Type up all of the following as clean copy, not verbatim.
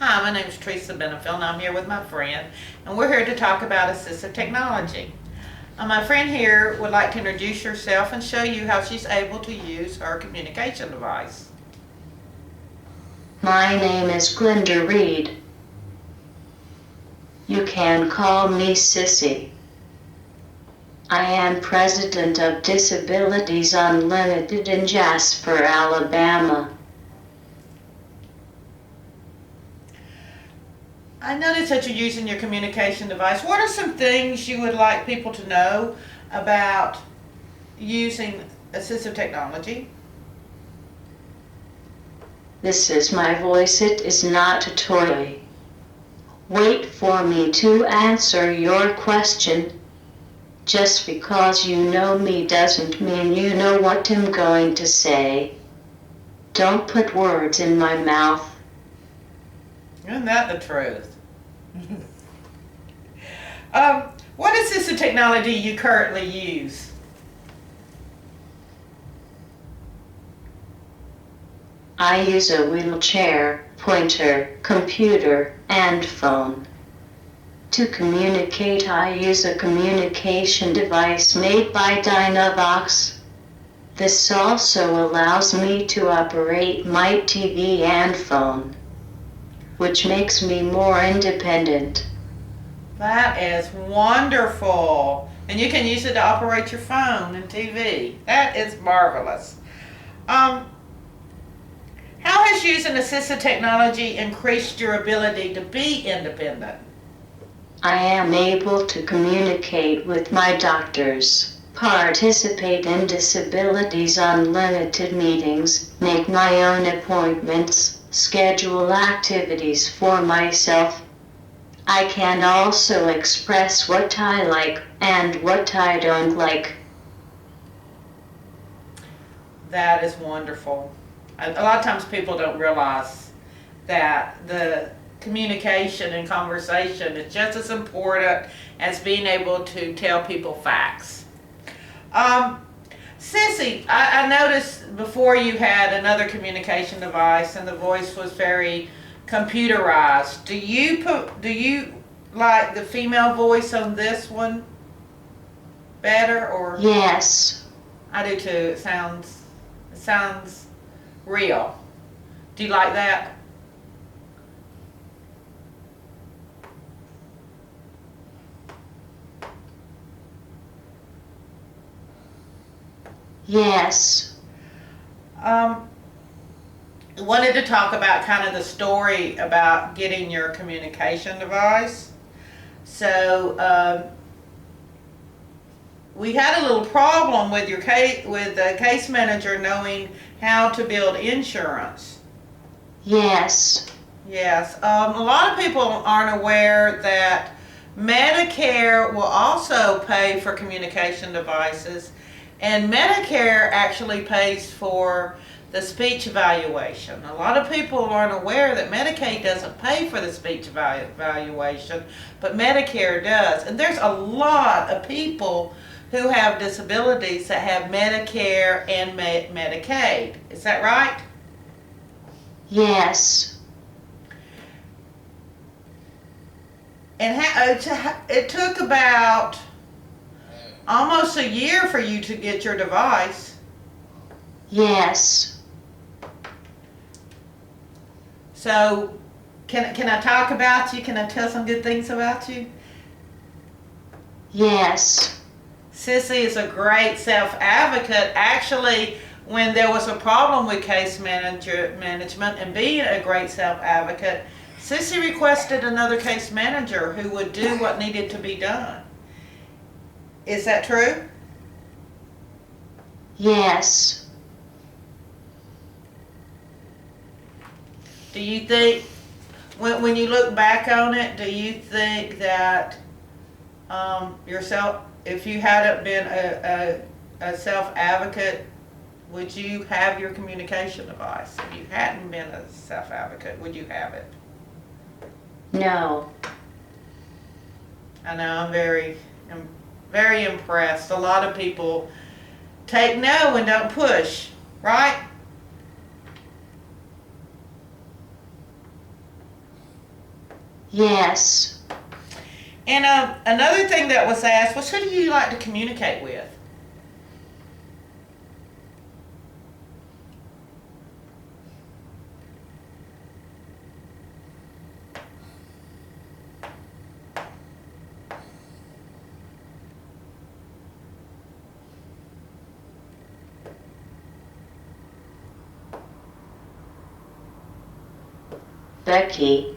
Hi, my name is Trecia Benefield, and I'm here with my friend, and we're here to talk about assistive technology. My friend here would like to introduce herself and show you how she's able to use her communication device. My name is Glenda Reed. You can call me Sissy. I am president of Disabilities Unlimited in Jasper, Alabama. I noticed that you're using your communication device. What are some things you would like people to know about using assistive technology? This is my voice, it is not a toy. Wait for me to answer your question. Just because you know me doesn't mean you know what I'm going to say. Don't put words in my mouth. Isn't that the truth? What assistive technology you currently use? I use a wheelchair, pointer, computer, and phone. To communicate, I use a communication device made by Dynavox. This also allows me to operate my TV and phone, which makes me more independent. That is wonderful. And you can use it to operate your phone and TV. That is marvelous. How has using assistive technology increased your ability to be independent? I am able to communicate with my doctors, participate in Disabilities Unlimited meetings, make my own appointments, schedule activities for myself. I can also express what I like and what I don't like. That is wonderful. A lot of times people don't realize that the communication and conversation is just as important as being able to tell people facts. Sissy, I noticed before you had another communication device and the voice was very computerized. Do you like the female voice on this one better, or? Yes. I do too. It sounds real. Do you like that? Yes. Wanted to talk about kind of the story about getting your communication device. So we had a little problem with your with the case manager knowing how to build insurance. Yes. Yes. A lot of people aren't aware that Medicare will also pay for communication devices, and Medicare actually pays for the speech evaluation. A lot of people aren't aware that Medicaid doesn't pay for the speech evaluation, but Medicare does. And there's a lot of people who have disabilities that have Medicare and Medicaid. Is that right? Yes. And it took about almost a year for you to get your device. Yes. So, can I talk about you? Can I tell some good things about you? Yes. Sissy is a great self-advocate. Actually, when there was a problem with case management and being a great self-advocate, Sissy requested another case manager who would do what needed to be done. Is that true? Yes. Do you think, when you look back on it, do you think that if you hadn't been a self-advocate, would you have your communication device? If you hadn't been a self-advocate, would you have it? No. I know, I'm very impressed. A lot of people take no and don't push, right? Yes. And another thing that was asked was, who do you like to communicate with? Becky.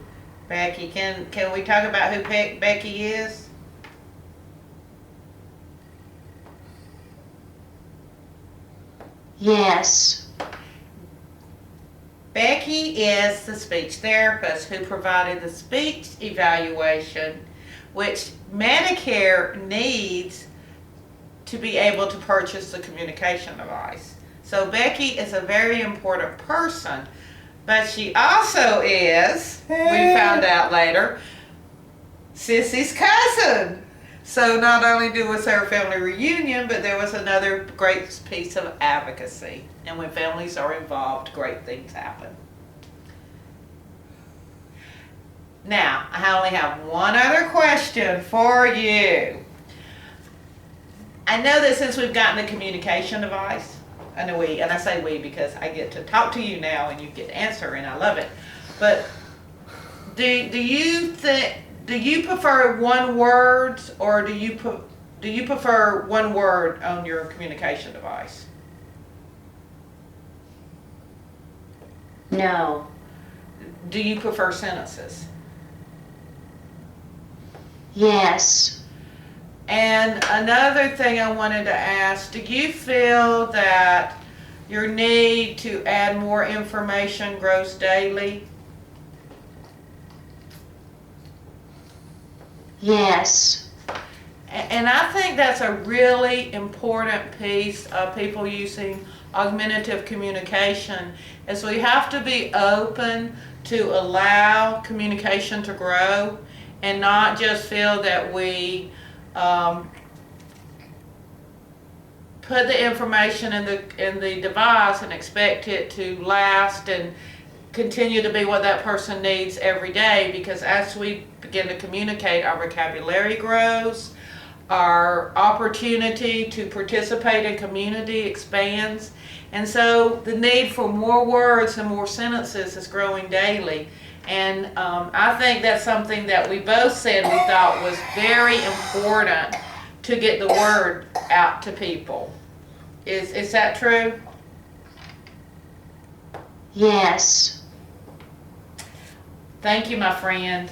Becky, can we talk about who Becky is? Yes. Becky is the speech therapist who provided the speech evaluation, which Medicare needs to be able to purchase the communication device. So Becky is a very important person, but she also is, we found out later, Sissy's cousin. So not only was there a family reunion, but there was another great piece of advocacy. And when families are involved, great things happen. Now, I only have one other question for you. I know that since we've gotten the communication device, and I say we because I get to talk to you now and you get to answer, and I love it. But do you prefer one word, or do you prefer one word on your communication device? No. Do you prefer sentences? Yes. And another thing I wanted to ask, do you feel that your need to add more information grows daily? Yes. And I think that's a really important piece of people using augmentative communication, is we have to be open to allow communication to grow and not just feel that we put the information in the device and expect it to last and continue to be what that person needs every day, because as we begin to communicate, our vocabulary grows, our opportunity to participate in community expands, and so the need for more words and more sentences is growing daily. And I think that's something that we both said we thought was very important to get the word out to people. Is that true? Yes. Thank you, my friend.